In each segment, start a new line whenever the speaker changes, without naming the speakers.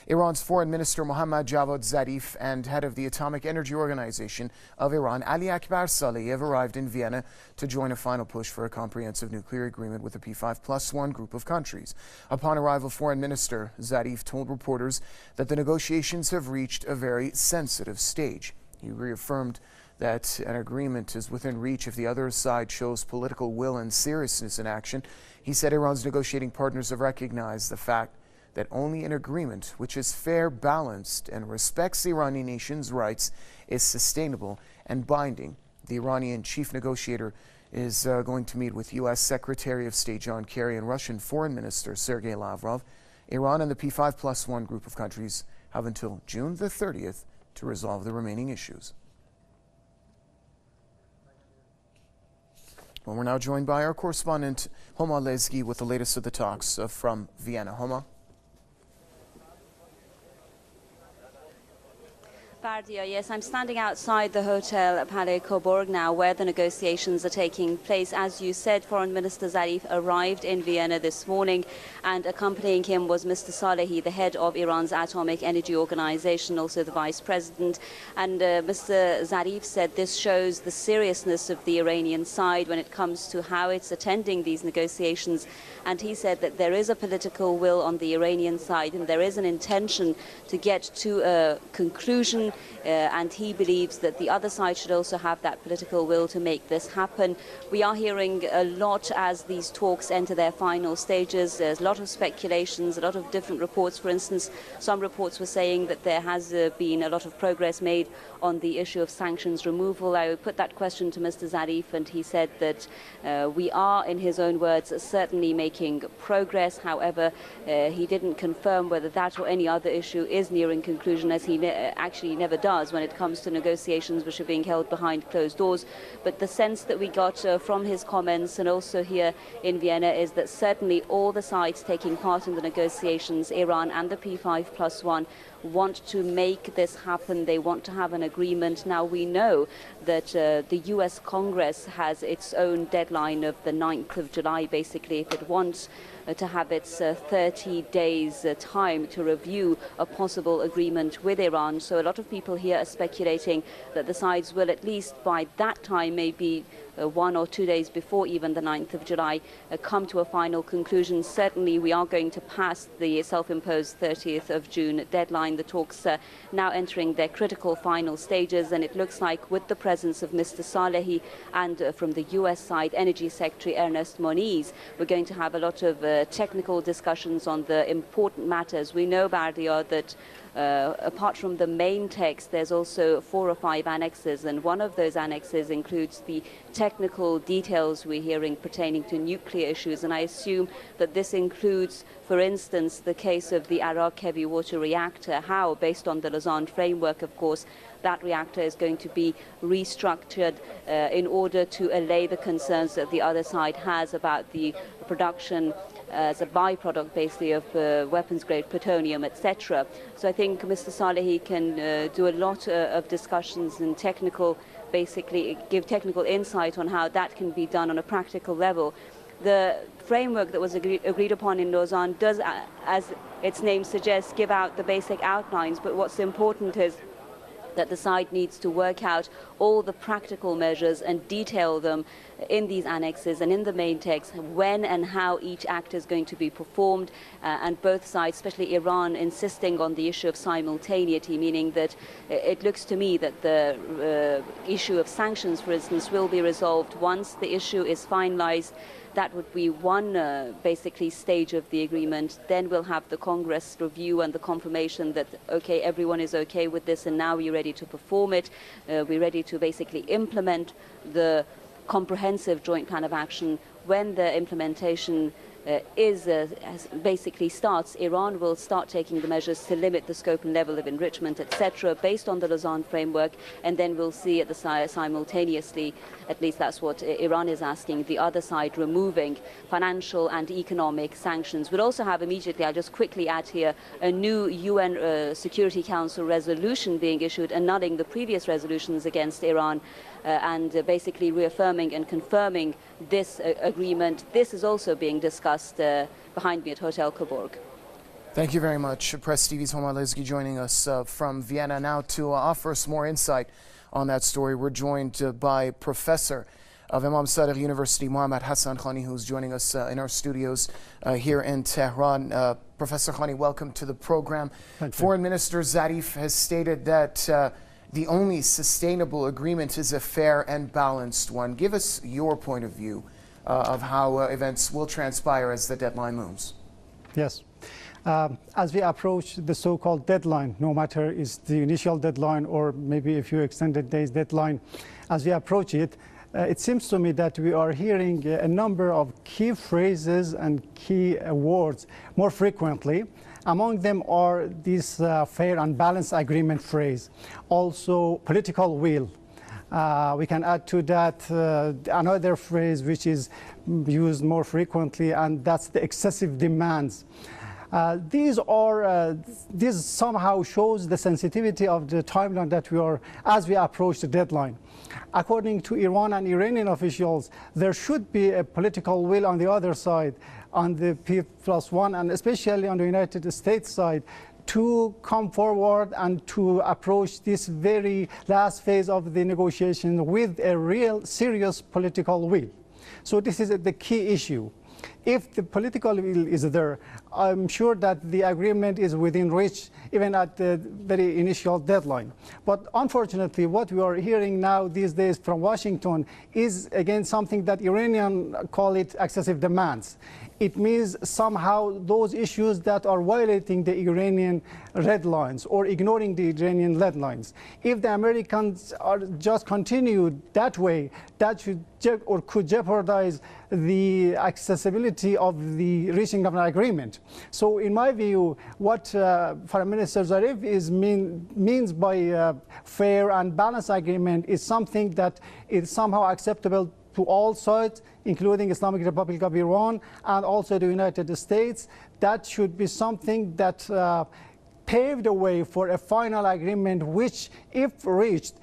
Iran's Foreign Minister Mohammad Javad Zarif and head of the Atomic Energy Organization of Iran, Ali Akbar Saleh, have arrived in Vienna to join a final push for a comprehensive nuclear agreement with the P5+1 group of countries. Upon arrival, Foreign Minister Zarif told reporters that the negotiations have reached a very sensitive stage. He reaffirmed that an agreement is within reach if the other side shows political will and seriousness in action. He said Iran's negotiating partners have recognized the fact that only an agreement which is fair, balanced, and respects the Iranian nation's rights is sustainable and binding. The Iranian chief negotiator is going to meet with U.S. Secretary of State John Kerry and Russian Foreign Minister Sergei Lavrov. Iran and the P5+1 group of countries have until June the 30th to resolve the remaining issues. Well, we're now joined by our correspondent Homa Lezgi with the latest of the talks from Vienna. Homa?
Yes, I'm standing outside the Hotel Palais Coburg now, where the negotiations are taking place. As you said, Foreign Minister Zarif arrived in Vienna this morning, and accompanying him was Mr. Salehi, the head of Iran's Atomic Energy Organization, also the vice president. And Mr. Zarif said this shows the seriousness of the Iranian side when it comes to how it's attending these negotiations. And he said that there is a political will on the Iranian side, and there is an intention to get to a conclusion. And he believes that the other side should also have that political will to make this happen. We are hearing a lot as these talks enter their final stages. There's a lot of speculations, a lot of different reports. For instance, some reports were saying that there has been a lot of progress made on the issue of sanctions removal. I put that question to Mr. Zarif, and he said that we are, in his own words, certainly making progress. However, he didn't confirm whether that or any other issue is nearing conclusion, as he actually never does when it comes to negotiations which are being held behind closed doors. But the sense that we got from his comments and also here in Vienna is that certainly all the sides taking part in the negotiations, Iran and the P5+1, want to make this happen. They want to have an agreement. Now, we know that the U.S. Congress has its own deadline of the 9th of July, basically, if it wants to have its 30 days time to review a possible agreement with Iran. So a lot of people here are speculating that the sides will, at least by that time, maybe 1 or 2 days before even the 9th of July, come to a final conclusion. Certainly we are going to pass the self-imposed 30th of June deadline. The talks are now entering their critical final stages, and it looks like with the presence of Mr. Salehi and from the US side, Energy Secretary Ernest Moniz, we're going to have a lot of technical discussions on the important matters. We know, Bardia, that apart from the main text, there's also 4 or 5 annexes, and one of those annexes includes the technical details we're hearing pertaining to nuclear issues. And I assume that this includes, for instance, the case of the Arak heavy water reactor, how, based on the Lausanne framework, of course, that reactor is going to be restructured in order to allay the concerns that the other side has about the production as a byproduct, basically, of weapons-grade plutonium, etc. So I think Mr. Salehi can do a lot of discussions and basically give technical insight on how that can be done on a practical level. The framework that was agreed upon in Lausanne does, as its name suggests, give out the basic outlines, but what's important is that the side needs to work out all the practical measures and detail them in these annexes and in the main text, when and how each act is going to be performed, and both sides, especially Iran, insisting on the issue of simultaneity, meaning that it looks to me that the issue of sanctions, for instance, will be resolved once the issue is finalized. That would be one basically stage of the agreement. Then we'll have the Congress review and the confirmation that, okay, everyone is okay with this, and now we're ready to perform it. We're ready to basically implement the comprehensive joint plan of action. When the implementation basically starts, Iran will start taking the measures to limit the scope and level of enrichment, etc., based on the Lausanne framework, and then we'll see at the simultaneously, at least that's what Iran is asking, the other side removing financial and economic sanctions. We'll also have immediately, I'll just quickly add here, a new UN Security Council resolution being issued, annulling the previous resolutions against Iran, and basically reaffirming and confirming this agreement. This is also being discussed behind me at Hotel Coburg.
Thank you very much. Press TV's Homa Lezgi joining us from Vienna. Now to offer us more insight on that story, we're joined by Professor of Imam Sadiq University, Mohammad Hassan Khani, who's joining us in our studios here in Tehran. Professor Khani, welcome to the program. Foreign Minister Zarif has stated that the only sustainable agreement is a fair and balanced one. Give us your point of view of how events will transpire as the deadline looms.
Yes. As we approach the so-called deadline, no matter is the initial deadline or maybe a few extended days deadline, as we approach it, it seems to me that we are hearing a number of key phrases and key words more frequently. Among them are this fair and balanced agreement phrase, also political will. We can add to that another phrase which is used more frequently, and that's the excessive demands. These somehow shows the sensitivity of the timeline that we are as we approach the deadline. According to Iran and Iranian officials, there should be a political will on the other side, on the P+1, and especially on the United States side, to come forward and to approach this very last phase of the negotiation with a real serious political will. So this is the key issue. If the political will is there, I'm sure that the agreement is within reach, even at the very initial deadline. But unfortunately, what we are hearing now these days from Washington is, again, something that Iranians call it excessive demands. It means somehow those issues that are violating the Iranian red lines or ignoring the Iranian red lines. If the Americans are just continue that way, that should or could jeopardize the accessibility of the reaching of an agreement. So in my view, what Foreign Minister Zarif means by fair and balanced agreement is something that is somehow acceptable to all sides, including Islamic Republic of Iran and also the United States. That should be something that paved the way for a final agreement which, if reached,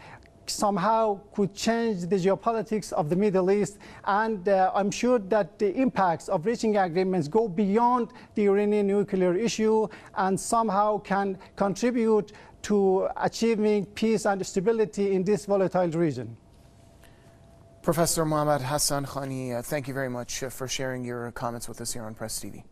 somehow could change the geopolitics of the Middle East. And I'm sure that the impacts of reaching agreements go beyond the Iranian nuclear issue and somehow can contribute to achieving peace and stability in this volatile region.
Professor Mohammad Hassan Khani, thank you very much for sharing your comments with us here on Press TV.